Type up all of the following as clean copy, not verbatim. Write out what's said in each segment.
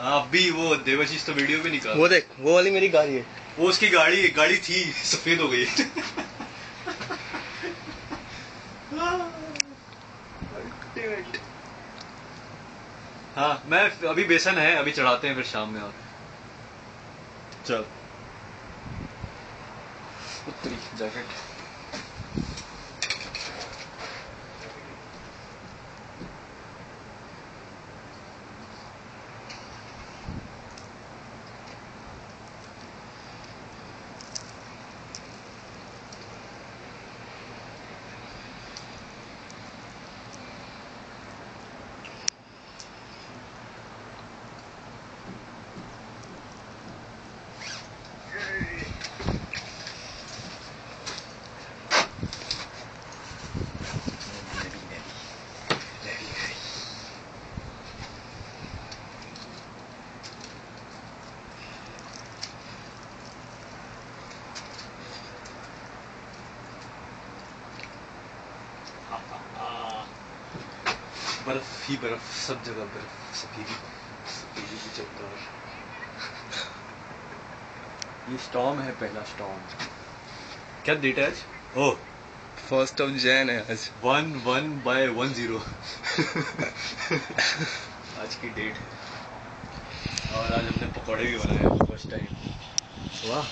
अभी वो देवाशीष तो वीडियो भी निकाल। वो देख, वो वाली मेरी गाड़ी है। वो उसकी गाड़ी थी, सफेद हो गई। हाँ मैं अभी बेसन है, अभी चढ़ाते हैं फिर शाम में। और चल उत्तरी जैकेट। बर्फ ही बर्फ, सब जगह बर्फ, सफेदी की चमकार। ये स्टॉर्म है, पहला स्टॉर्म। क्या डेट है आज? ओह 1 जनवरी है आज। 11/10। आज की डेट। और आज हमने पकौड़े भी बनाए फर्स्ट टाइम। वाह,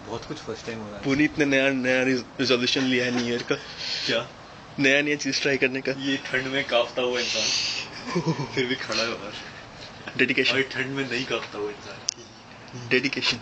बहुत कुछ फर्स्ट टाइम हो रहा है। पुनीत ने नया रिजोल्यूशन लिया है न्यू ईयर का। क्या? नया चीज ट्राई करने का। ये ठंड में कांपता हुआ इंसान फिर भी खड़ा है बाहर। डेडिकेशन। और ठंड में नहीं कांपता हुआ इंसान। डेडिकेशन।